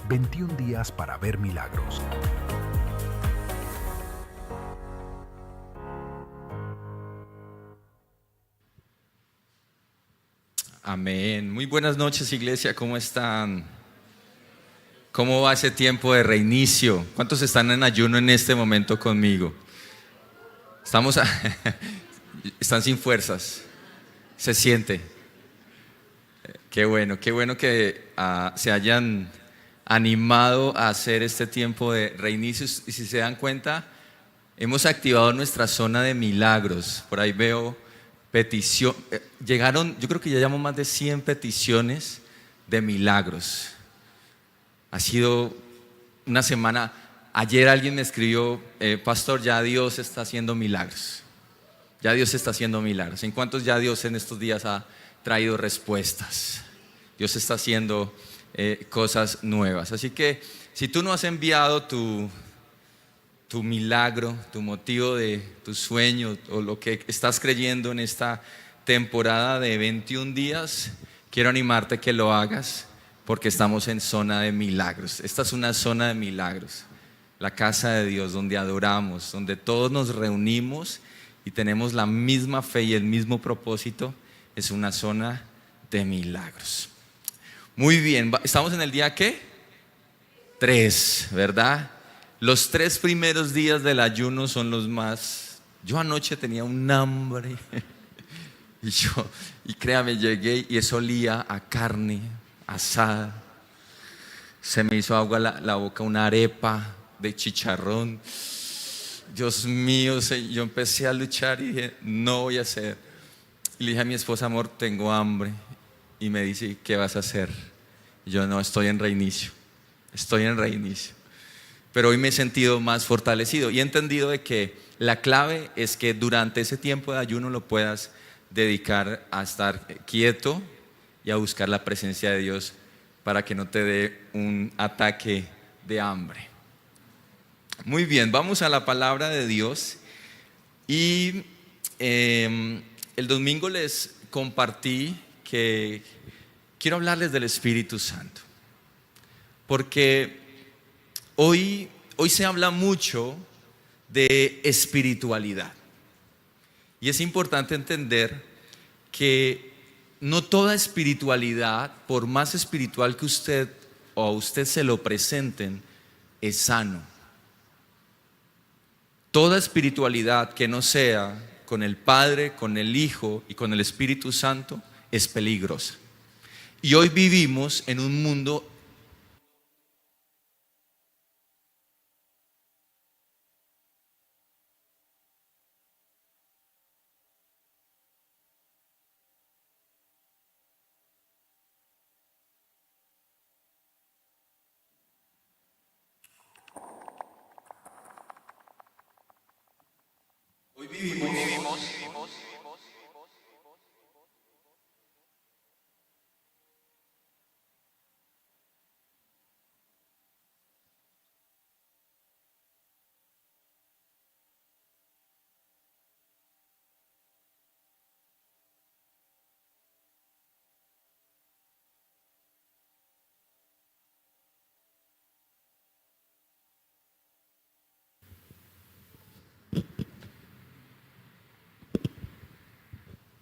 21 días para ver milagros. Amén. Muy buenas noches, iglesia. ¿Cómo están? ¿Cómo va ese tiempo de reinicio? ¿Cuántos están en ayuno en este momento conmigo? Están sin fuerzas. Se siente. Qué bueno que se hayan animado a hacer este tiempo de reinicios. Y si se dan cuenta, hemos activado nuestra zona de milagros. Por ahí veo petición. Llegaron, yo creo que ya llevamos más de 100 peticiones de milagros. Ha sido una semana. Ayer alguien me escribió, pastor, ya Dios está haciendo milagros. Ya Dios está haciendo milagros. ¿En cuántos ya Dios en estos días ha traído respuestas? Dios está haciendo cosas nuevas. Así que si tú no has enviado tu milagro, tu motivo de tu sueño o lo que estás creyendo en esta temporada de 21 días, quiero animarte que lo hagas porque estamos en zona de milagros. Esta es una zona de milagros, la casa de Dios donde adoramos, donde todos nos reunimos y tenemos la misma fe y el mismo propósito. Es una zona de milagros. Muy bien, estamos en el día ¿qué? 3, ¿verdad? Los 3 primeros días del ayuno son los más. Yo anoche tenía un hambre y créame, llegué y eso olía a carne asada. Se me hizo agua la boca, una arepa de chicharrón. Dios mío, yo empecé a luchar y dije, no voy a hacer. Y le dije a mi esposa, amor, tengo hambre. Y me dice, ¿qué vas a hacer? Y yo, no, estoy en reinicio. Pero hoy me he sentido más fortalecido y he entendido de que la clave es que durante ese tiempo de ayuno lo puedas dedicar a estar quieto y a buscar la presencia de Dios para que no te dé un ataque de hambre. Muy bien, vamos a la palabra de Dios y el domingo les compartí que quiero hablarles del Espíritu Santo, porque hoy se habla mucho de espiritualidad y es importante entender que no toda espiritualidad, por más espiritual que usted o a usted se lo presenten, es sano. Toda espiritualidad que no sea con el Padre, con el Hijo y con el Espíritu Santo es peligrosa. Y hoy vivimos en un mundo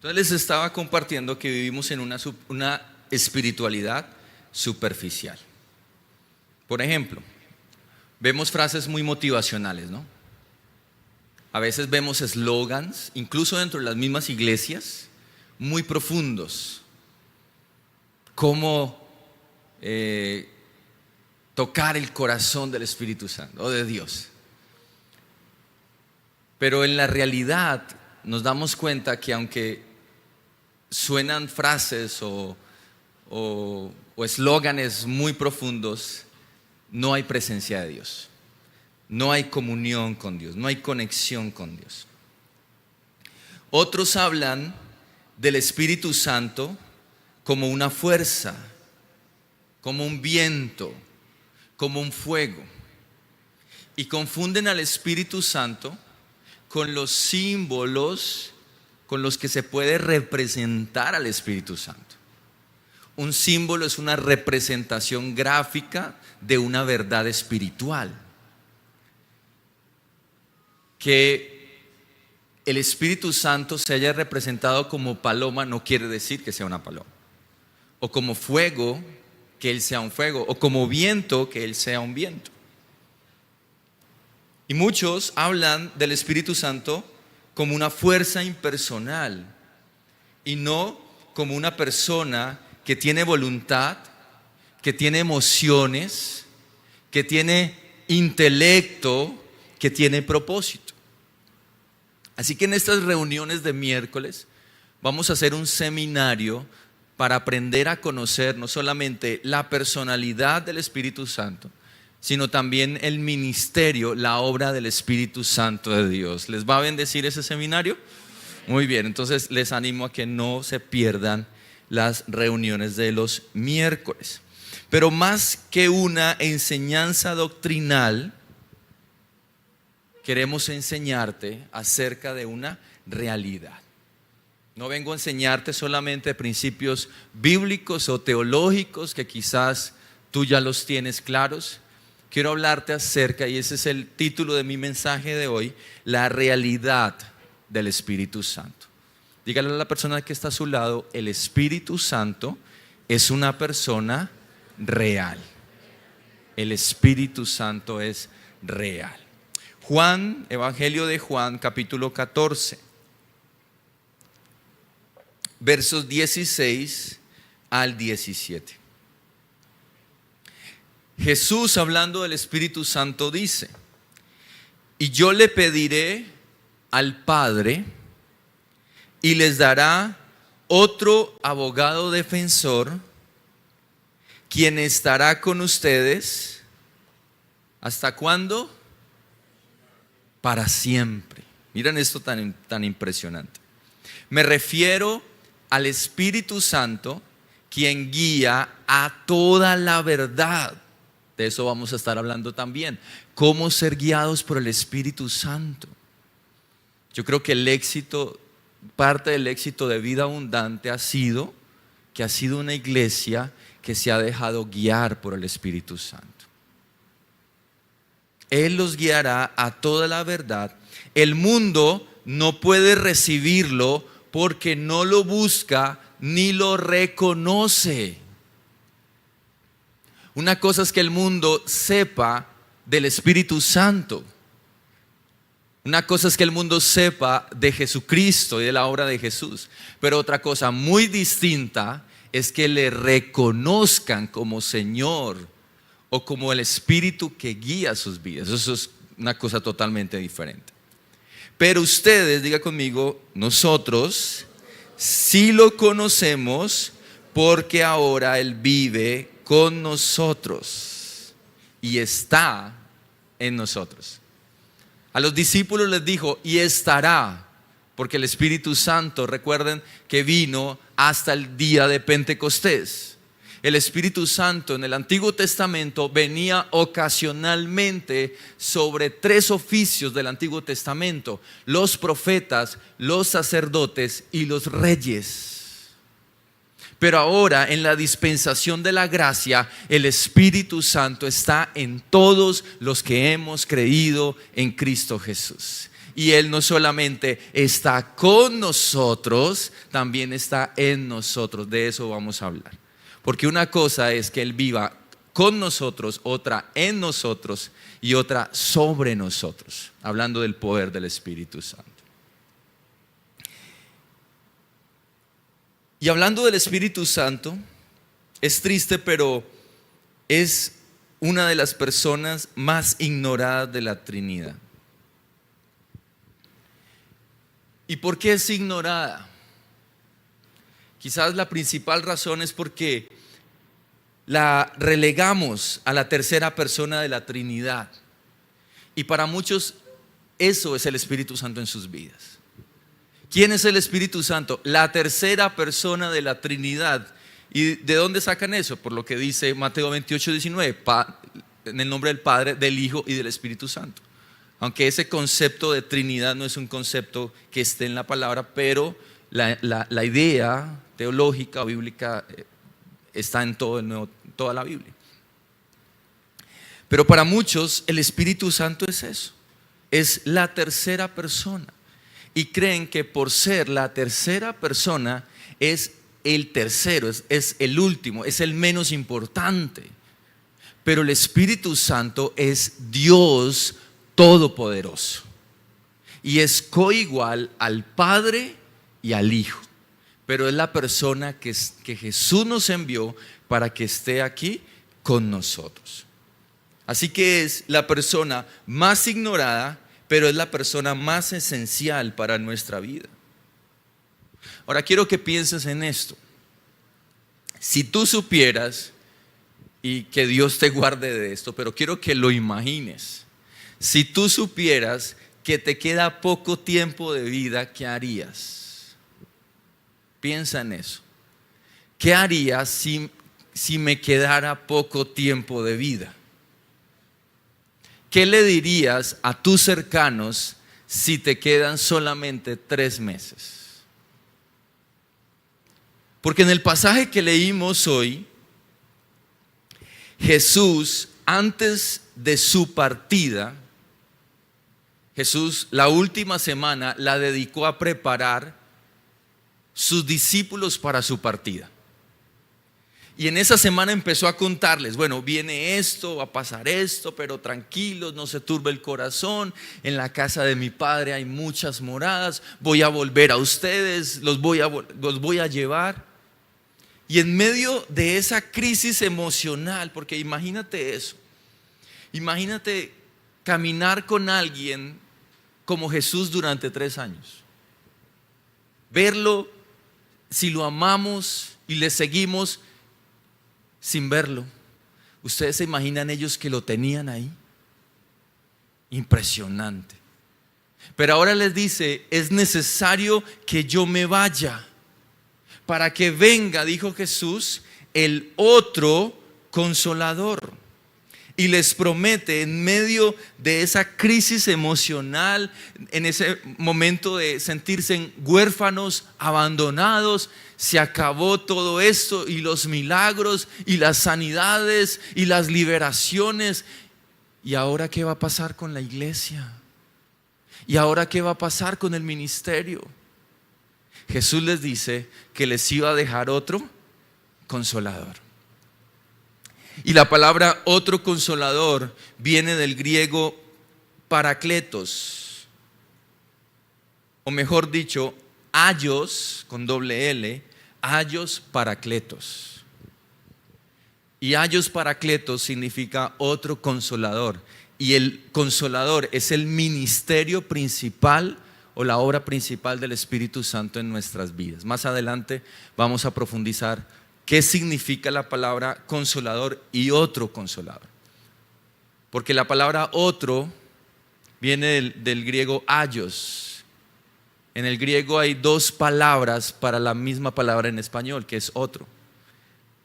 Entonces les estaba compartiendo que vivimos en una espiritualidad superficial. Por ejemplo, vemos frases muy motivacionales, ¿no? A veces vemos eslogans, incluso dentro de las mismas iglesias, muy profundos. Cómo tocar el corazón del Espíritu Santo o de Dios. Pero en la realidad nos damos cuenta que aunque suenan frases o eslóganes muy profundos, no hay presencia de Dios, no hay comunión con Dios, no hay conexión con Dios. Otros hablan del Espíritu Santo como una fuerza, como un viento, como un fuego, y confunden al Espíritu Santo con los símbolos con los que se puede representar al Espíritu Santo. Un símbolo es una representación gráfica de una verdad espiritual. Que el Espíritu Santo se haya representado como paloma no quiere decir que sea una paloma. O como fuego, que Él sea un fuego. O como viento, que Él sea un viento. Y muchos hablan del Espíritu Santo como una fuerza impersonal y no como una persona que tiene voluntad, que tiene emociones, que tiene intelecto, que tiene propósito. Así que en estas reuniones de miércoles vamos a hacer un seminario para aprender a conocer no solamente la personalidad del Espíritu Santo, sino también el ministerio, la obra del Espíritu Santo de Dios. ¿Les va a bendecir ese seminario? Muy bien, entonces les animo a que no se pierdan las reuniones de los miércoles. Pero más que una enseñanza doctrinal, queremos enseñarte acerca de una realidad. No vengo a enseñarte solamente principios bíblicos o teológicos que quizás tú ya los tienes claros. Quiero hablarte acerca, y ese es el título de mi mensaje de hoy, la realidad del Espíritu Santo. Dígale a la persona que está a su lado, el Espíritu Santo es una persona real. El Espíritu Santo es real. Juan, Evangelio de Juan, capítulo 14, versos 16 al 17. Jesús, hablando del Espíritu Santo, dice: y yo le pediré al Padre y les dará otro abogado defensor, quien estará con ustedes. ¿Hasta cuándo? Para siempre. Miren esto tan impresionante. Me refiero al Espíritu Santo, quien guía a toda la verdad. De eso vamos a estar hablando también. Cómo ser guiados por el Espíritu Santo. Yo creo que parte del éxito de Vida Abundante ha sido una iglesia que se ha dejado guiar por el Espíritu Santo. Él los guiará a toda la verdad. El mundo no puede recibirlo porque no lo busca ni lo reconoce. Una cosa es que el mundo sepa del Espíritu Santo. Una cosa es que el mundo sepa de Jesucristo y de la obra de Jesús. Pero otra cosa muy distinta es que le reconozcan como Señor o como el Espíritu que guía sus vidas. Eso es una cosa totalmente diferente. Pero ustedes, diga conmigo, nosotros sí lo conocemos porque ahora Él vive con nosotros y está en nosotros. A los discípulos les dijo, y estará, porque el Espíritu Santo, recuerden que vino hasta el día de Pentecostés. El Espíritu Santo en el Antiguo Testamento venía ocasionalmente sobre 3 oficios del Antiguo Testamento: los profetas, los sacerdotes y los reyes. Pero ahora, en la dispensación de la gracia, el Espíritu Santo está en todos los que hemos creído en Cristo Jesús. Y Él no solamente está con nosotros, también está en nosotros. De eso vamos a hablar. Porque una cosa es que Él viva con nosotros, otra en nosotros y otra sobre nosotros. Hablando del poder del Espíritu Santo. Y hablando del Espíritu Santo, es triste, pero es una de las personas más ignoradas de la Trinidad. ¿Y por qué es ignorada? Quizás la principal razón es porque la relegamos a la tercera persona de la Trinidad. Y para muchos eso es el Espíritu Santo en sus vidas. ¿Quién es el Espíritu Santo? La tercera persona de la Trinidad. ¿Y de dónde sacan eso? Por lo que dice Mateo 28, 19, en el nombre del Padre, del Hijo y del Espíritu Santo. Aunque ese concepto de Trinidad no es un concepto que esté en la palabra, pero la idea teológica o bíblica está en toda la Biblia. Pero para muchos el Espíritu Santo es eso, es la tercera persona. Y creen que por ser la tercera persona es el tercero, es el último, es el menos importante. Pero el Espíritu Santo es Dios Todopoderoso. Y es coigual al Padre y al Hijo. Pero es la persona que Jesús nos envió para que esté aquí con nosotros. Así que es la persona más ignorada, pero es la persona más esencial para nuestra vida. Ahora quiero que pienses en esto. Si tú supieras, y que Dios te guarde de esto, pero quiero que lo imagines. Si tú supieras que te queda poco tiempo de vida, ¿qué harías? Piensa en eso. ¿Qué harías si me quedara poco tiempo de vida? ¿Qué le dirías a tus cercanos si te quedan solamente 3 meses? Porque en el pasaje que leímos hoy, Jesús, antes de su partida, Jesús la última semana la dedicó a preparar sus discípulos para su partida. Y en esa semana empezó a contarles, bueno, viene esto, va a pasar esto, pero tranquilos, no se turbe el corazón. En la casa de mi Padre hay muchas moradas, voy a volver a ustedes, los voy a llevar. Y en medio de esa crisis emocional, porque imagínate eso, imagínate caminar con alguien como Jesús durante 3 años. Verlo, si lo amamos y le seguimos, sin verlo. ¿Ustedes se imaginan ellos que lo tenían ahí? Impresionante. Pero ahora les dice, es necesario que yo me vaya para que venga, dijo Jesús, el otro consolador. Y les promete en medio de esa crisis emocional, en ese momento de sentirse huérfanos, abandonados, se acabó todo esto y los milagros y las sanidades y las liberaciones. ¿Y ahora qué va a pasar con la iglesia? ¿Y ahora qué va a pasar con el ministerio? Jesús les dice que les iba a dejar otro consolador. Y la palabra otro consolador viene del griego parakletos, o mejor dicho, aios con doble L, aios parakletos. Y aios parakletos significa otro consolador. Y el consolador es el ministerio principal o la obra principal del Espíritu Santo en nuestras vidas. Más adelante vamos a profundizar qué significa la palabra consolador y otro consolador. Porque la palabra otro viene del griego aios. En el griego hay 2 palabras para la misma palabra en español, que es otro.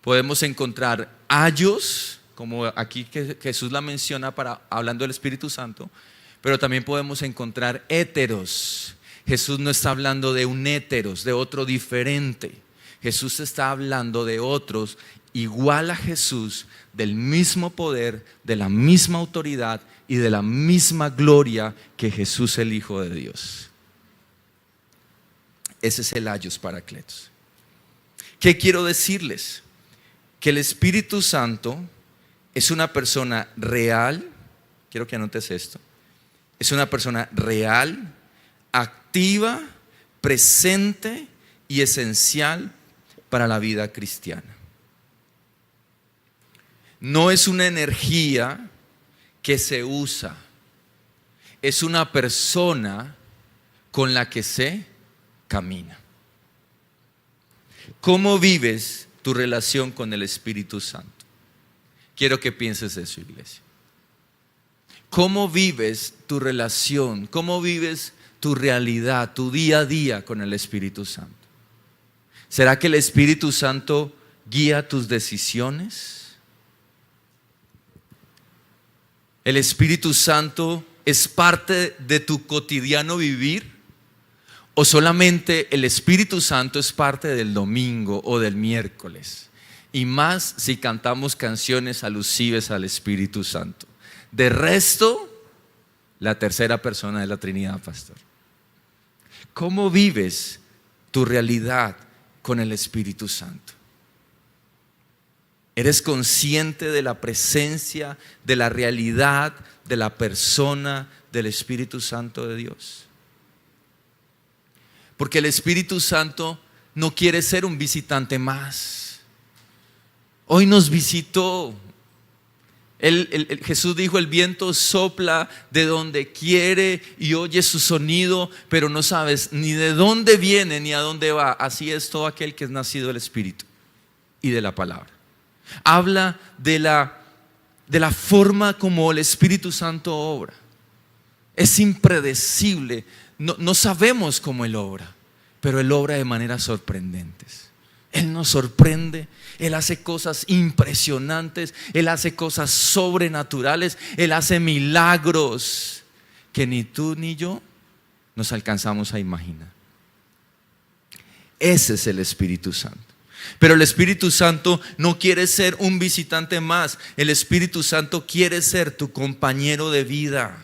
Podemos encontrar aios, como aquí que Jesús la menciona hablando del Espíritu Santo, pero también podemos encontrar héteros. Jesús no está hablando de un héteros, de otro diferente. Jesús está hablando de otros igual a Jesús, del mismo poder, de la misma autoridad y de la misma gloria que Jesús, el Hijo de Dios. Ese es el aios parakletos. ¿Qué quiero decirles? Que el Espíritu Santo es una persona real. Quiero que anotes esto. Es una persona real, activa, presente y esencial para la vida cristiana. No es una energía que se usa, es una persona con la que se camina. ¿Cómo vives tu relación con el Espíritu Santo? Quiero que pienses eso, iglesia. ¿Cómo vives tu relación? ¿Cómo vives tu realidad, tu día a día con el Espíritu Santo? ¿Será que el Espíritu Santo guía tus decisiones? ¿El Espíritu Santo es parte de tu cotidiano vivir? ¿O solamente el Espíritu Santo es parte del domingo o del miércoles? y más si cantamos canciones alusivas al Espíritu Santo. De resto, la tercera persona de la Trinidad, pastor. ¿Cómo vives tu realidad con el Espíritu Santo? ¿Eres consciente de la presencia, de la realidad, de la persona del Espíritu Santo de Dios? Porque el Espíritu Santo no quiere ser un visitante más. Hoy nos visitó. Jesús dijo: el viento sopla de donde quiere y oye su sonido, pero no sabes ni de dónde viene ni a dónde va. Así es todo aquel que es nacido del Espíritu y de la palabra. Habla de la forma como el Espíritu Santo obra. Es impredecible. No sabemos cómo Él obra, pero Él obra de maneras sorprendentes. Él nos sorprende. Él hace cosas impresionantes. Él hace cosas sobrenaturales. Él hace milagros que ni tú ni yo nos alcanzamos a imaginar. Ese es el Espíritu Santo. Pero el Espíritu Santo no quiere ser un visitante más. El Espíritu Santo quiere ser tu compañero de vida.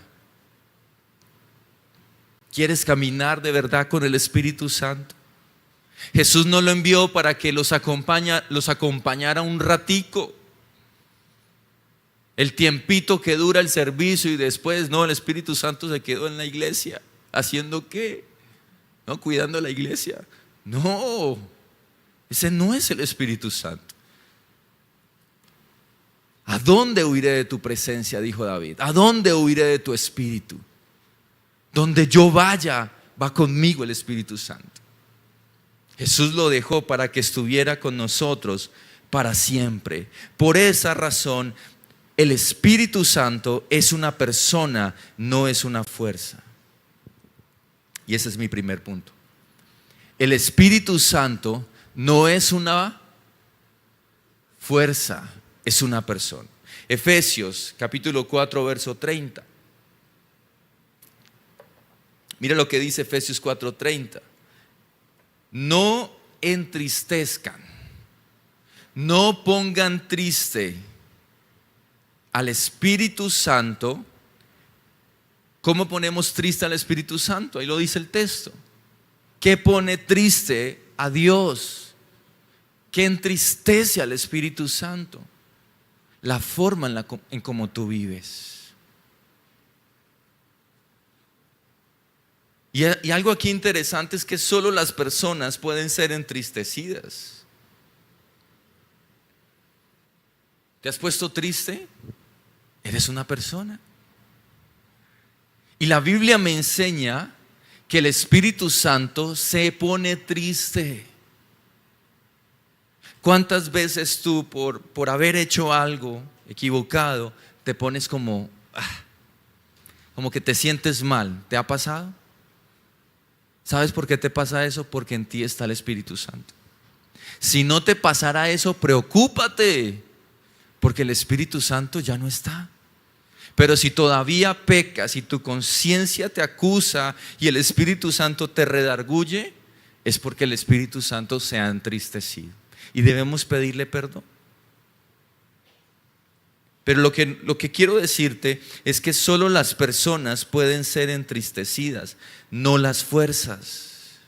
¿Quieres caminar de verdad con el Espíritu Santo? Jesús no lo envió para que los acompañara un ratico, el tiempito que dura el servicio, y después no, el Espíritu Santo se quedó en la iglesia. ¿Haciendo qué? No, cuidando la iglesia. No, ese no es el Espíritu Santo. ¿A dónde huiré de tu presencia?, dijo David. ¿A dónde huiré de tu espíritu? Donde yo vaya, va conmigo el Espíritu Santo. Jesús lo dejó para que estuviera con nosotros para siempre. Por esa razón, el Espíritu Santo es una persona, no es una fuerza. Y ese es mi primer punto. El Espíritu Santo no es una fuerza, es una persona. Efesios capítulo 4 verso 30. Mira lo que dice Efesios 4:30. No entristezcan, no pongan triste al Espíritu Santo. ¿Cómo ponemos triste al Espíritu Santo? Ahí lo dice el texto. ¿Qué pone triste a Dios? ¿Qué entristece al Espíritu Santo? La forma en cómo tú vives. Y algo aquí interesante es que solo las personas pueden ser entristecidas. ¿Te has puesto triste? Eres una persona. Y la Biblia me enseña que el Espíritu Santo se pone triste. ¿Cuántas veces tú por haber hecho algo equivocado te pones como que te sientes mal? ¿Te ha pasado? ¿Sabes por qué te pasa eso? Porque en ti está el Espíritu Santo. Si no te pasara eso, preocúpate, porque el Espíritu Santo ya no está. Pero si todavía pecas y tu conciencia te acusa y el Espíritu Santo te redarguye, es porque el Espíritu Santo se ha entristecido y debemos pedirle perdón. Pero lo que quiero decirte es que solo las personas pueden ser entristecidas, no las fuerzas.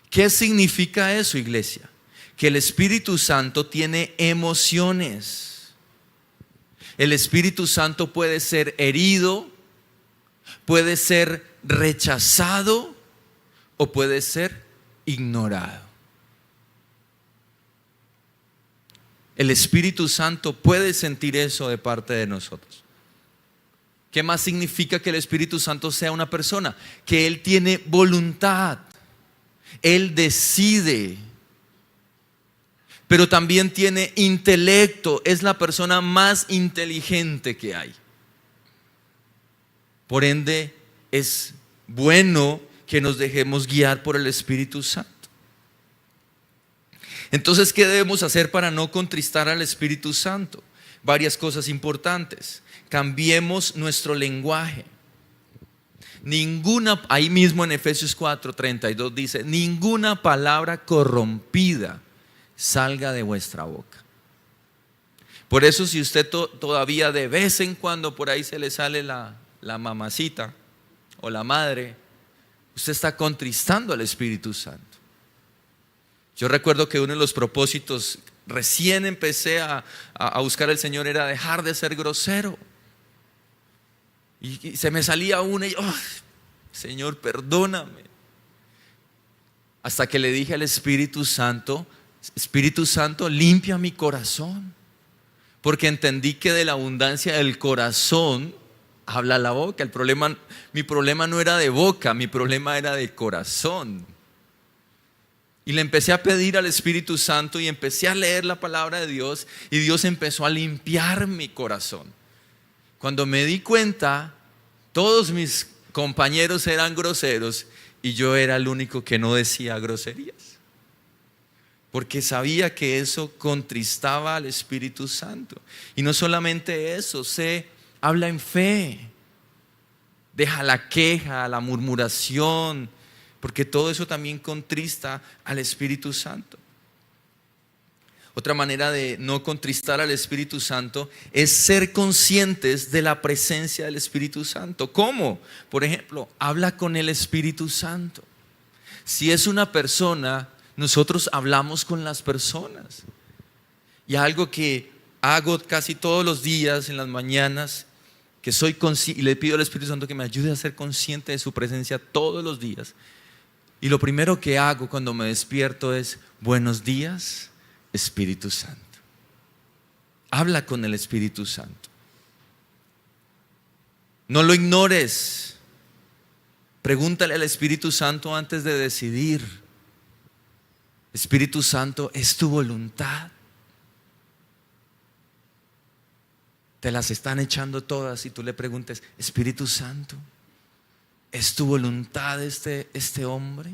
¿Qué significa eso, iglesia? Que el Espíritu Santo tiene emociones. El Espíritu Santo puede ser herido, puede ser rechazado o puede ser ignorado. El Espíritu Santo puede sentir eso de parte de nosotros. ¿Qué más significa que el Espíritu Santo sea una persona? Que Él tiene voluntad, Él decide, pero también tiene intelecto. Es la persona más inteligente que hay. Por ende, es bueno que nos dejemos guiar por el Espíritu Santo. Entonces, ¿qué debemos hacer para no contristar al Espíritu Santo? Varias cosas importantes. Cambiemos nuestro lenguaje. Ahí mismo en Efesios 4:32 dice: ninguna palabra corrompida salga de vuestra boca. Por eso si usted todavía de vez en cuando por ahí se le sale la mamacita o la madre, usted está contristando al Espíritu Santo. Yo recuerdo que uno de los propósitos, recién empecé a buscar al Señor, era dejar de ser grosero. Y se me salía una y yo, Señor, perdóname. Hasta que le dije al Espíritu Santo, limpia mi corazón. Porque entendí que de la abundancia del corazón habla la boca. Mi problema no era de boca, mi problema era de corazón. Y le empecé a pedir al Espíritu Santo y empecé a leer la palabra de Dios, y Dios empezó a limpiar mi corazón. Cuando me di cuenta, todos mis compañeros eran groseros y yo era el único que no decía groserías. Porque sabía que eso contristaba al Espíritu Santo. Y no solamente eso, se habla en fe. Deja la queja, la murmuración, porque todo eso también contrista al Espíritu Santo. Otra manera de no contristar al Espíritu Santo es ser conscientes de la presencia del Espíritu Santo. ¿Cómo? Por ejemplo, habla con el Espíritu Santo. Si es una persona, nosotros hablamos con las personas. Y algo que hago casi todos los días en las mañanas, que soy consciente, y le pido al Espíritu Santo que me ayude a ser consciente de su presencia todos los días. Y lo primero que hago cuando me despierto es: buenos días, Espíritu Santo. Habla con el Espíritu Santo. No lo ignores. Pregúntale al Espíritu Santo antes de decidir. Espíritu Santo, ¿es tu voluntad? Te las están echando todas y tú le preguntes: Espíritu Santo, ¿es tu voluntad este hombre?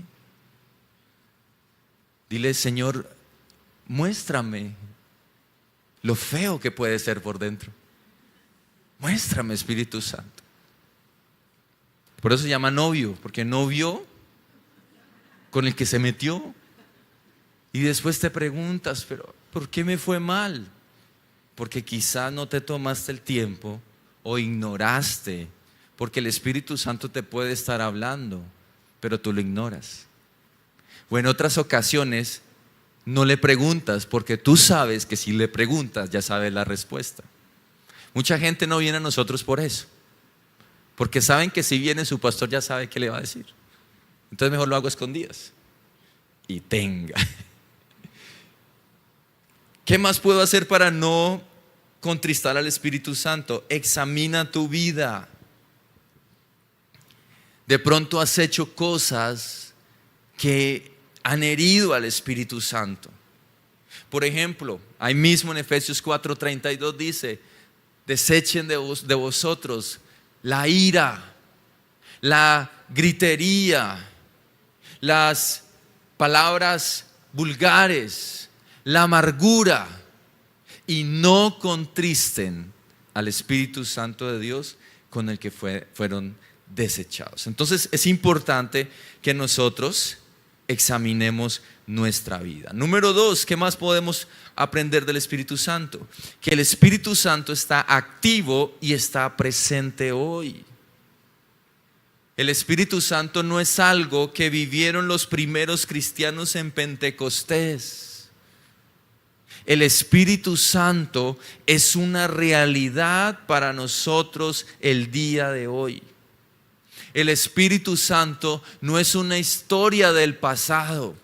Dile: Señor, muéstrame lo feo que puede ser por dentro. Muéstrame, Espíritu Santo. Por eso se llama novio, porque novio con el que se metió. Y después te preguntas: pero ¿por qué me fue mal? Porque quizá no te tomaste el tiempo o ignoraste, porque el Espíritu Santo te puede estar hablando, pero tú lo ignoras. O en otras ocasiones no le preguntas, porque tú sabes que si le preguntas ya sabes la respuesta. Mucha gente no viene a nosotros por eso, porque saben que si viene su pastor ya sabe qué le va a decir. Entonces mejor lo hago a escondidas. Y tenga. ¿Qué más puedo hacer para no contristar al Espíritu Santo? Examina tu vida. De pronto has hecho cosas que han herido al Espíritu Santo. Por ejemplo, ahí mismo en Efesios 4:32 dice: desechen de vosotros la ira, la gritería, las palabras vulgares, la amargura, y no contristen al Espíritu Santo de Dios con el que fueron desechados. Entonces es importante que nosotros examinemos nuestra vida. Número 2, ¿qué más podemos aprender del Espíritu Santo? Que el Espíritu Santo está activo y está presente hoy. El Espíritu Santo no es algo que vivieron los primeros cristianos en Pentecostés. El Espíritu Santo es una realidad para nosotros el día de hoy. El Espíritu Santo no es una historia del pasado.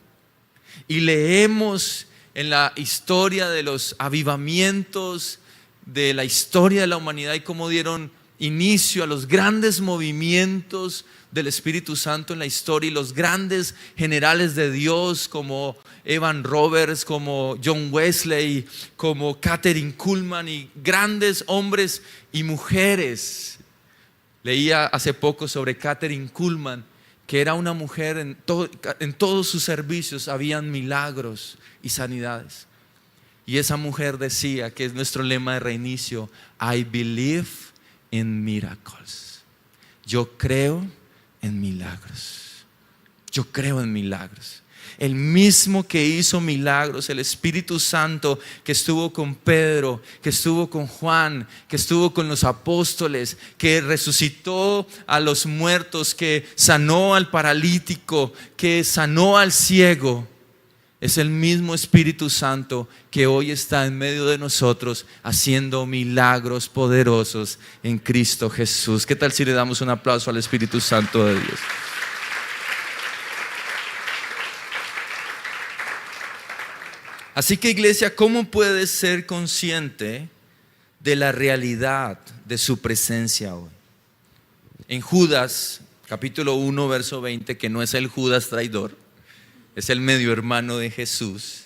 Y leemos en la historia de los avivamientos, de la historia de la humanidad, y cómo dieron inicio a los grandes movimientos del Espíritu Santo en la historia, y los grandes generales de Dios como Evan Roberts, como John Wesley, como Kathryn Kuhlman, y grandes hombres y mujeres. Leía hace poco sobre Kathryn Kuhlman, que era una mujer, en todos sus servicios habían milagros y sanidades. Y esa mujer decía, que es nuestro lema de reinicio: I believe in miracles. Yo creo en milagros. Yo creo en milagros. El mismo que hizo milagros, el Espíritu Santo que estuvo con Pedro, que estuvo con Juan, que estuvo con los apóstoles, que resucitó a los muertos, que sanó al paralítico, que sanó al ciego. Es el mismo Espíritu Santo que hoy está en medio de nosotros haciendo milagros poderosos en Cristo Jesús. ¿Qué tal si le damos un aplauso al Espíritu Santo de Dios? Así que, iglesia, ¿cómo puedes ser consciente de la realidad de su presencia hoy? En Judas, capítulo 1, verso 20, que no es el Judas traidor, es el medio hermano de Jesús.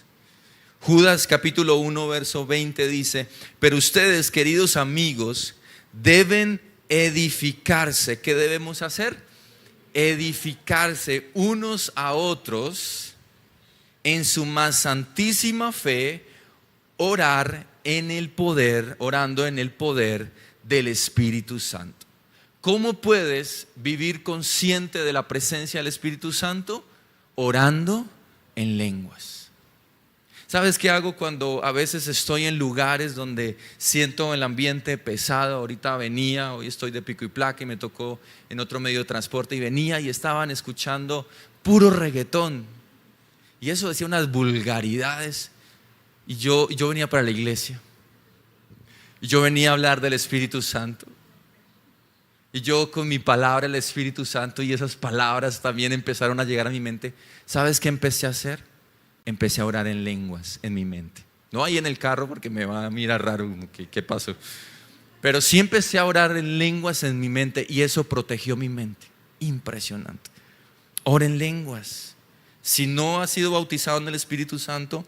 Judas capítulo 1 verso 20 dice: pero ustedes, queridos amigos, deben edificarse. ¿Qué debemos hacer? Edificarse unos a otros en su más santísima fe, orando en el poder del Espíritu Santo. ¿Cómo puedes vivir consciente de la presencia del Espíritu Santo? Orando en lenguas. ¿Sabes qué hago cuando a veces estoy en lugares donde siento el ambiente pesado? Ahorita venía, hoy estoy de pico y placa y me tocó en otro medio de transporte y venía y estaban escuchando puro reggaetón. Y eso decía unas vulgaridades. Y yo venía para la iglesia. Y yo venía a hablar del Espíritu Santo. Y yo con mi palabra, el Espíritu Santo, y esas palabras también empezaron a llegar a mi mente. ¿Sabes qué empecé a hacer? Empecé a orar en lenguas en mi mente. No ahí en el carro porque me va a mirar raro, ¿qué pasó? Pero sí empecé a orar en lenguas en mi mente y eso protegió mi mente. Impresionante. Ora en lenguas. Si no ha sido bautizado en el Espíritu Santo,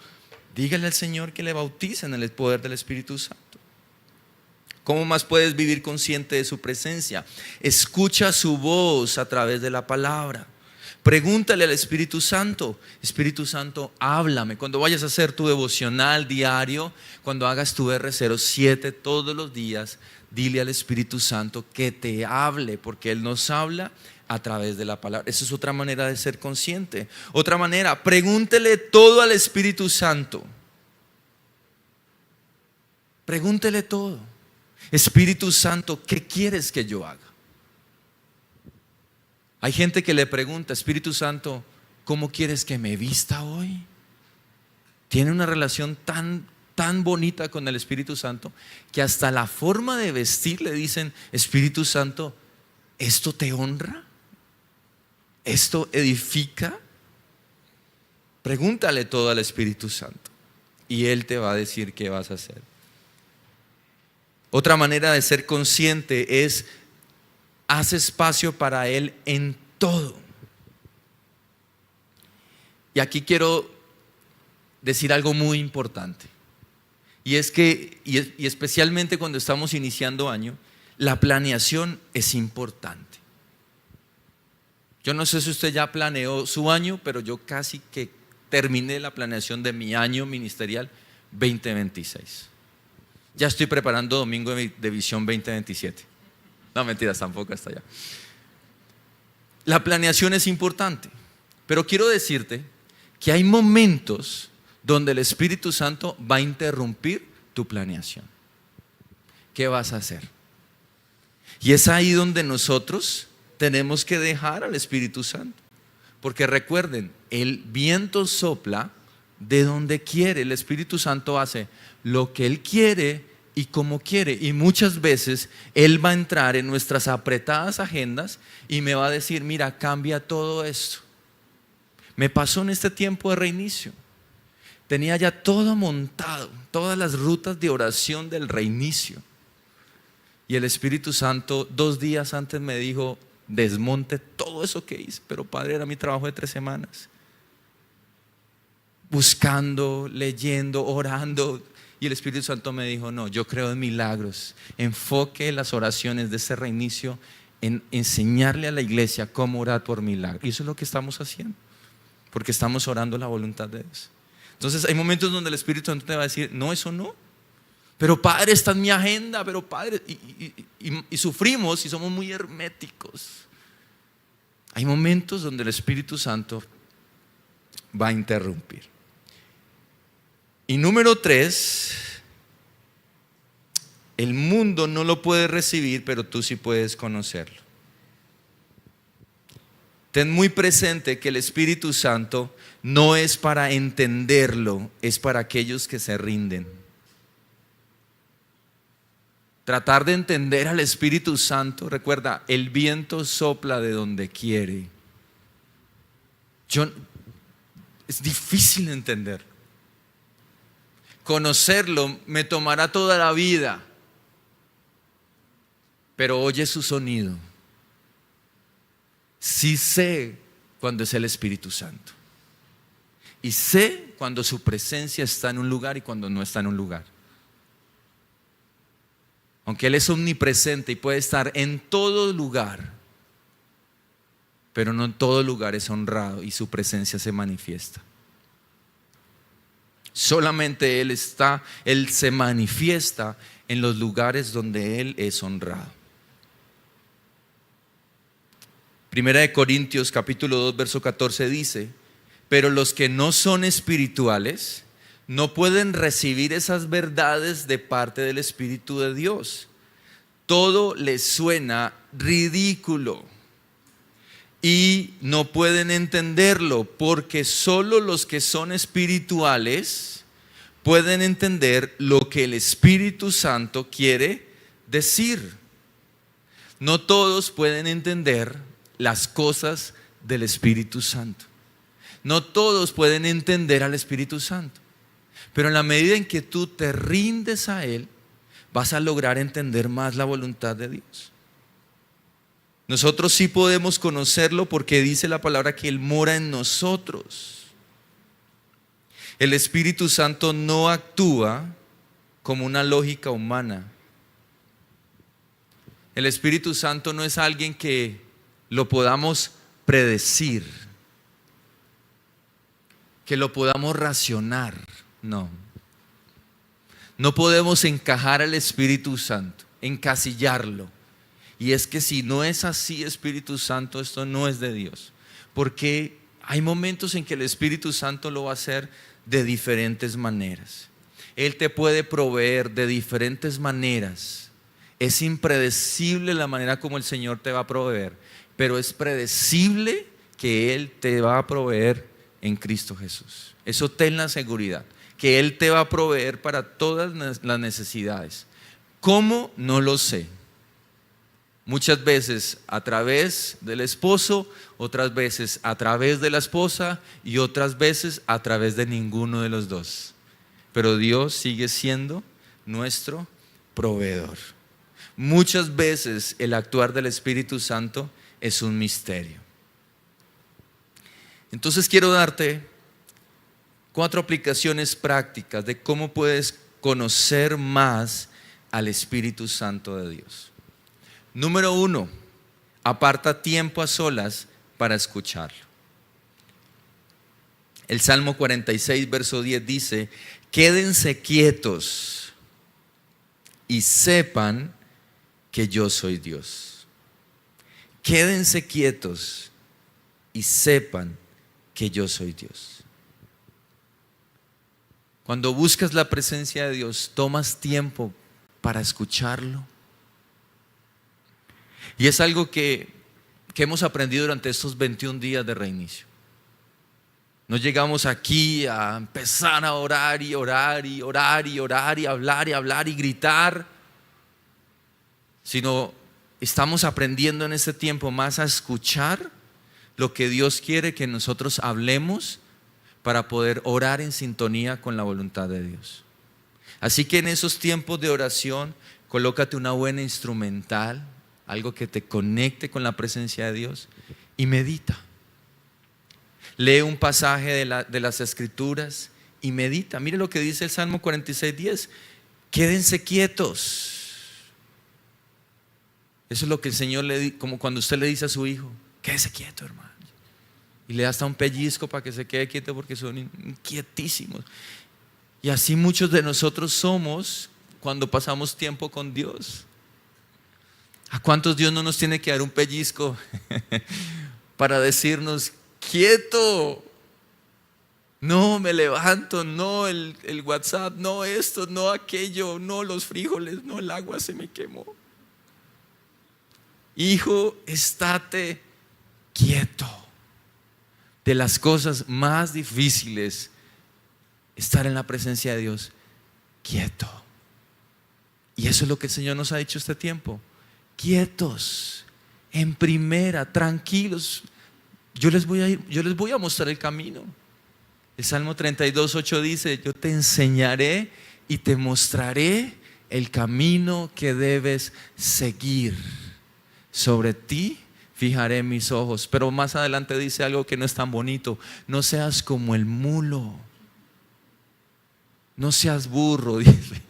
dígale al Señor que le bautice en el poder del Espíritu Santo. ¿Cómo más puedes vivir consciente de su presencia? Escucha su voz a través de la palabra. Pregúntale al Espíritu Santo: Espíritu Santo, háblame. Cuando vayas a hacer tu devocional diario, cuando hagas tu R07 todos los días, dile al Espíritu Santo que te hable, porque Él nos habla a través de la palabra. Esa es otra manera de ser consciente. Otra manera, pregúntele todo al Espíritu Santo. Pregúntele todo. Espíritu Santo, ¿qué quieres que yo haga? Hay gente que le pregunta: Espíritu Santo, ¿cómo quieres que me vista hoy? Tiene una relación tan bonita con el Espíritu Santo que hasta la forma de vestir le dicen: Espíritu Santo, ¿esto te honra? ¿Esto edifica? Pregúntale todo al Espíritu Santo y Él te va a decir qué vas a hacer. Otra manera de ser consciente es: haz espacio para Él en todo. Y aquí quiero decir algo muy importante. Y es que, y especialmente cuando estamos iniciando año, la planeación es importante. Yo no sé si usted ya planeó su año, pero yo casi que terminé la planeación de mi año ministerial 2026. Ya estoy preparando domingo de visión 2027. No, mentiras, tampoco hasta allá. La planeación es importante, pero quiero decirte que hay momentos donde el Espíritu Santo va a interrumpir tu planeación. ¿Qué vas a hacer? Y es ahí donde nosotros tenemos que dejar al Espíritu Santo. Porque recuerden, el viento sopla de donde quiere. El Espíritu Santo hace lo que Él quiere y como quiere. Y muchas veces Él va a entrar en nuestras apretadas agendas y me va a decir: mira, cambia todo esto. Me pasó en este tiempo de reinicio. Tenía ya todo montado, todas las rutas de oración del reinicio. Y el Espíritu Santo 2 días antes me dijo: desmonte todo eso que hice. Pero Padre, era mi trabajo de 3 semanas. Buscando, leyendo, orando. Y el Espíritu Santo me dijo: no, yo creo en milagros. Enfoque las oraciones de ese reinicio en enseñarle a la iglesia cómo orar por milagros. Y eso es lo que estamos haciendo, porque estamos orando la voluntad de Dios. Entonces hay momentos donde el Espíritu Santo te va a decir: no, eso no. Pero Padre, está en mi agenda. Pero Padre, y sufrimos y somos muy herméticos. Hay momentos donde el Espíritu Santo va a interrumpir. Y número 3, el mundo no lo puede recibir, pero tú sí puedes conocerlo. Ten muy presente que el Espíritu Santo no es para entenderlo, es para aquellos que se rinden. Tratar de entender al Espíritu Santo, recuerda, el viento sopla de donde quiere. Es difícil entender. Conocerlo me tomará toda la vida, pero oye su sonido. Sí sé cuando es el Espíritu Santo. Y sé cuando su presencia está en un lugar y cuando no está en un lugar. Aunque Él es omnipresente y puede estar en todo lugar, pero no en todo lugar es honrado y su presencia se manifiesta. Solamente Él se manifiesta en los lugares donde Él es honrado. Primera de Corintios capítulo 2 verso 14 dice: pero los que no son espirituales no pueden recibir esas verdades de parte del Espíritu de Dios. Todo les suena ridículo y no pueden entenderlo, porque solo los que son espirituales pueden entender lo que el Espíritu Santo quiere decir. No todos pueden entender las cosas del Espíritu Santo. No todos pueden entender al Espíritu Santo. Pero en la medida en que tú te rindes a Él, vas a lograr entender más la voluntad de Dios. Nosotros sí podemos conocerlo porque dice la palabra que Él mora en nosotros. El Espíritu Santo no actúa como una lógica humana. El Espíritu Santo no es alguien que lo podamos predecir, que lo podamos racionar. No podemos encajar al Espíritu Santo, encasillarlo. Y es que si no es así, Espíritu Santo, esto no es de Dios. Porque hay momentos en que el Espíritu Santo lo va a hacer de diferentes maneras. Él te puede proveer de diferentes maneras. Es impredecible la manera como el Señor te va a proveer, pero es predecible que Él te va a proveer en Cristo Jesús. Eso ten la seguridad, que Él te va a proveer para todas las necesidades. ¿Cómo? No lo sé. Muchas veces a través del esposo, otras veces a través de la esposa y otras veces a través de ninguno de los dos. Pero Dios sigue siendo nuestro proveedor. Muchas veces el actuar del Espíritu Santo es un misterio. Entonces quiero darte 4 aplicaciones prácticas de cómo puedes conocer más al Espíritu Santo de Dios. Número 1, aparta tiempo a solas para escucharlo. El Salmo 46, verso 10 dice: quédense quietos y sepan que yo soy Dios. Quédense quietos y sepan que yo soy Dios. Cuando buscas la presencia de Dios, tomas tiempo para escucharlo. Y es algo que hemos aprendido durante estos 21 días de reinicio. No llegamos aquí a empezar a orar y orar y orar y orar y hablar y gritar, sino estamos aprendiendo en este tiempo más a escuchar lo que Dios quiere que nosotros hablemos para poder orar en sintonía con la voluntad de Dios. Así que en esos tiempos de oración, colócate una buena instrumental, algo que te conecte con la presencia de Dios y medita. Lee un pasaje de las Escrituras y medita. Mire lo que dice el Salmo 46:10. Quédense quietos. Eso es lo que el Señor le dice, como cuando usted le dice a su hijo: quédese quieto, hermano. Y le da hasta un pellizco para que se quede quieto porque son inquietísimos. Y así muchos de nosotros somos cuando pasamos tiempo con Dios. ¿A cuántos Dios no nos tiene que dar un pellizco para decirnos: quieto, No, me levanto, no el WhatsApp, no esto, no aquello, no los frijoles, no el agua se me quemó. Hijo, estate quieto. De las cosas más difíciles, estar en la presencia de Dios, quieto. Y eso es lo que el Señor nos ha dicho este tiempo. Quietos, en primera, tranquilos. Yo les voy a mostrar el camino. El Salmo 32:8 dice: yo te enseñaré y te mostraré el camino que debes seguir. Sobre ti fijaré mis ojos. Pero más adelante dice algo que no es tan bonito: no seas como el mulo, no seas burro, dice.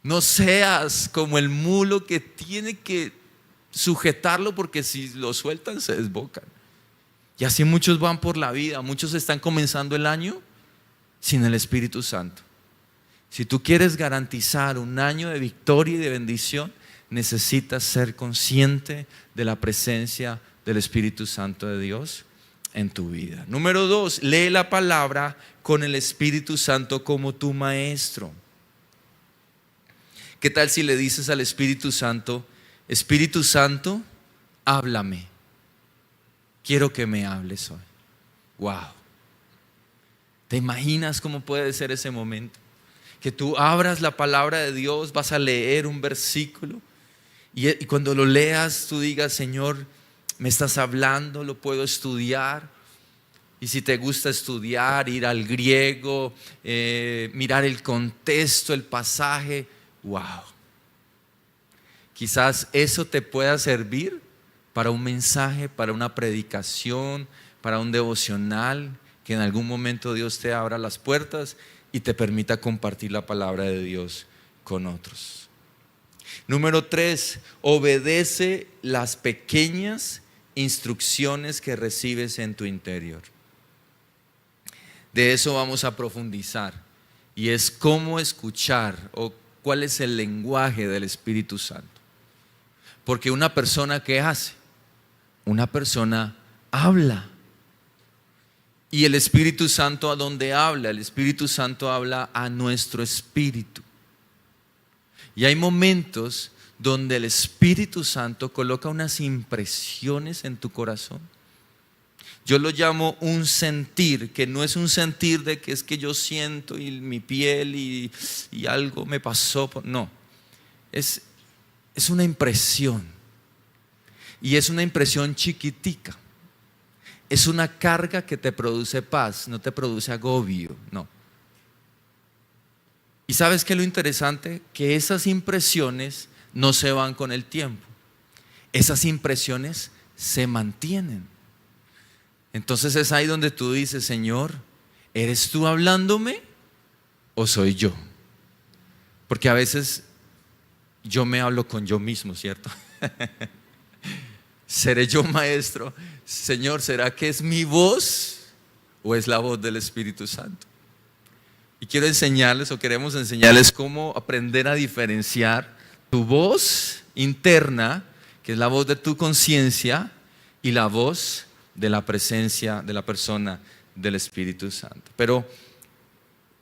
No seas como el mulo que tiene que sujetarlo, porque si lo sueltan se desbocan. Y así muchos van por la vida, muchos están comenzando el año sin el Espíritu Santo. Si tú quieres garantizar un año de victoria y de bendición, necesitas ser consciente de la presencia del Espíritu Santo de Dios en tu vida. Número 2, lee la palabra con el Espíritu Santo como tu maestro. ¿Qué tal si le dices al Espíritu Santo: Espíritu Santo, háblame? Quiero que me hables hoy. Wow. ¿Te imaginas cómo puede ser ese momento? Que tú abras la palabra de Dios, vas a leer un versículo y cuando lo leas tú digas: Señor, me estás hablando, lo puedo estudiar. Y si te gusta estudiar, ir al griego, mirar el contexto, el pasaje. Wow. Quizás eso te pueda servir para un mensaje, para una predicación, para un devocional, que en algún momento Dios te abra las puertas y te permita compartir la palabra de Dios con otros. Número 3, obedece las pequeñas instrucciones que recibes en tu interior. De eso vamos a profundizar, y es cómo escuchar o cuál es el lenguaje del Espíritu Santo. Porque una persona, ¿qué hace? Una persona habla. Y el Espíritu Santo, ¿a dónde habla? El Espíritu Santo habla a nuestro espíritu. Y hay momentos donde el Espíritu Santo coloca unas impresiones en tu corazón. Yo lo llamo un sentir, que no es un sentir de que es que yo siento y mi piel y algo me pasó. No, es una impresión. Y es una impresión chiquitica. Es una carga que te produce paz, no te produce agobio, no. ¿Y sabes qué es lo interesante? Que esas impresiones no se van con el tiempo. Esas impresiones se mantienen. Entonces es ahí donde tú dices: Señor, ¿eres tú hablándome o soy yo? Porque a veces yo me hablo con yo mismo, ¿cierto? ¿Seré yo maestro? Señor, ¿será que es mi voz o es la voz del Espíritu Santo? Y quiero enseñarles, o queremos enseñarles, cómo aprender a diferenciar tu voz interna, que es la voz de tu conciencia, y la voz de la presencia de la persona del Espíritu Santo. Pero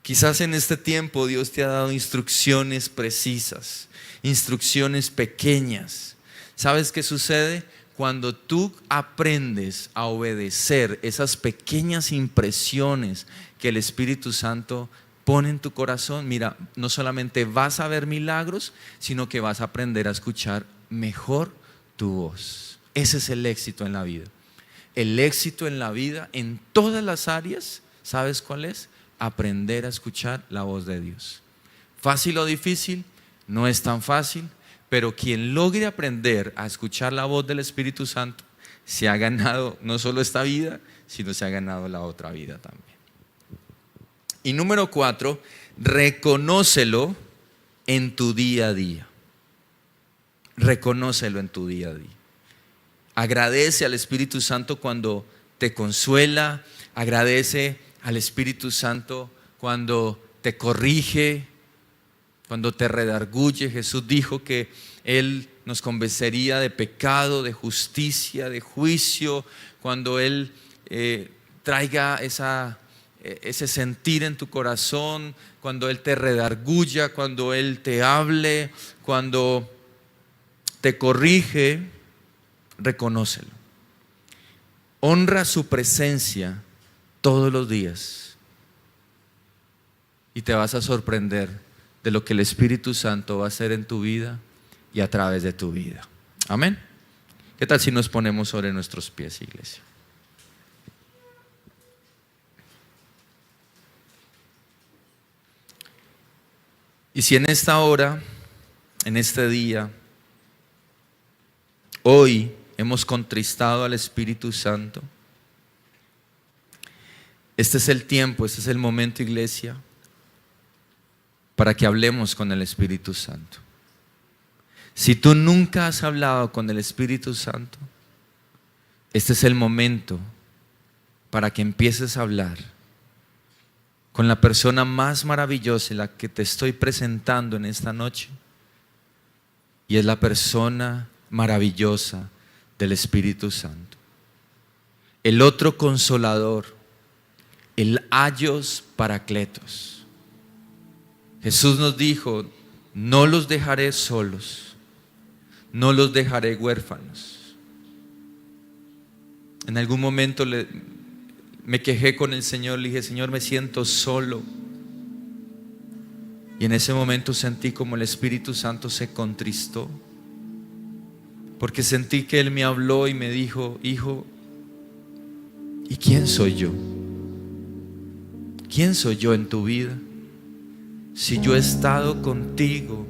quizás en este tiempo Dios te ha dado instrucciones precisas, instrucciones pequeñas. ¿Sabes qué sucede? Cuando tú aprendes a obedecer esas pequeñas impresiones que el Espíritu Santo pone en tu corazón, mira, no solamente vas a ver milagros, sino que vas a aprender a escuchar mejor tu voz. Ese es el éxito en la vida. El éxito en la vida, en todas las áreas, ¿sabes cuál es? Aprender a escuchar la voz de Dios. ¿Fácil o difícil? No es tan fácil, pero quien logre aprender a escuchar la voz del Espíritu Santo, se ha ganado no solo esta vida, sino se ha ganado la otra vida también. Y número 4, reconócelo en tu día a día. Reconócelo en tu día a día. Agradece al Espíritu Santo cuando te consuela. Agradece al Espíritu Santo cuando te corrige, cuando te redarguye. Jesús dijo que Él nos convencería de pecado, de justicia, de juicio. Cuando Él traiga ese sentir en tu corazón, cuando Él te redarguya, cuando Él te hable, cuando te corrige, reconócelo. Honra su presencia todos los días y te vas a sorprender de lo que el Espíritu Santo va a hacer en tu vida y a través de tu vida. Amén. ¿Qué tal si nos ponemos sobre nuestros pies, iglesia? Y si en esta hora, en este día, hoy hemos contristado al Espíritu Santo, este es el tiempo, este es el momento, iglesia, para que hablemos con el Espíritu Santo. Si tú nunca has hablado con el Espíritu Santo, este es el momento para que empieces a hablar con la persona más maravillosa, la que te estoy presentando en esta noche, y es la persona maravillosa del Espíritu Santo. El otro consolador, el Ayos Paracletos. Jesús nos dijo: no los dejaré solos, no los dejaré huérfanos. En algún momento me quejé con el Señor, le dije: Señor, me siento solo. Y en ese momento sentí como el Espíritu Santo se contristó, porque sentí que Él me habló y me dijo: hijo, ¿y quién soy yo? ¿Quién soy yo en tu vida? Si yo he estado contigo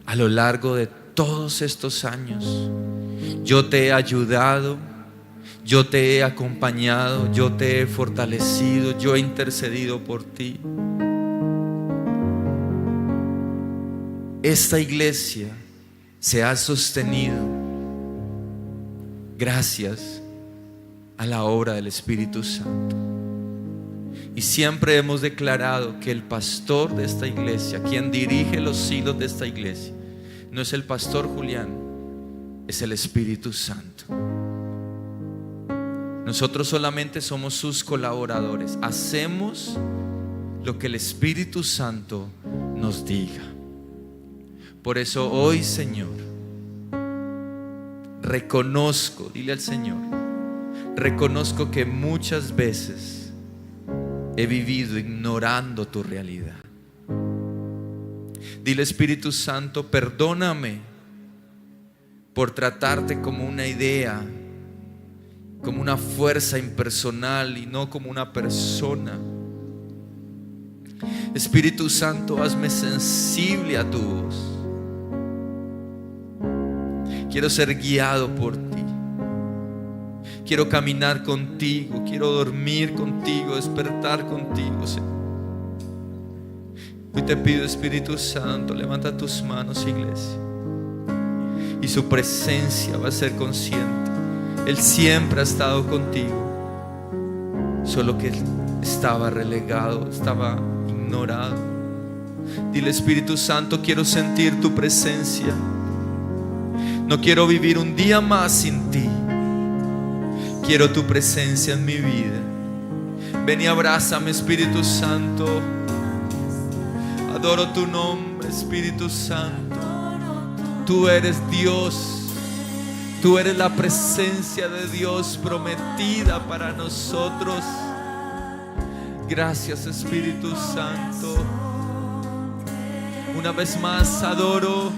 a lo largo de todos estos años, yo te he ayudado, yo te he acompañado, yo te he fortalecido, yo he intercedido por ti. Esta iglesia se ha sostenido gracias a la obra del Espíritu Santo. Y siempre hemos declarado que el pastor de esta iglesia, quien dirige los hilos de esta iglesia, no es el pastor Julián, es el Espíritu Santo. Nosotros solamente somos sus colaboradores. Hacemos lo que el Espíritu Santo nos diga. Por eso hoy, Señor, reconozco, dile al Señor, reconozco que muchas veces he vivido ignorando tu realidad. Dile: Espíritu Santo, perdóname por tratarte como una idea, como una fuerza impersonal y no como una persona. Espíritu Santo, hazme sensible a tu voz. Quiero ser guiado por ti. Quiero caminar contigo, quiero dormir contigo, despertar contigo, Señor. Hoy te pido, Espíritu Santo, levanta tus manos, iglesia, y su presencia va a ser consciente. Él siempre ha estado contigo, solo que estaba relegado, estaba ignorado. Dile: Espíritu Santo, quiero sentir tu presencia. No quiero vivir un día más sin ti. Quiero tu presencia en mi vida. Ven y abrázame, Espíritu Santo. Adoro tu nombre, Espíritu Santo. Tú eres Dios. Tú eres la presencia de Dios prometida para nosotros. Gracias, Espíritu Santo. Una vez más adoro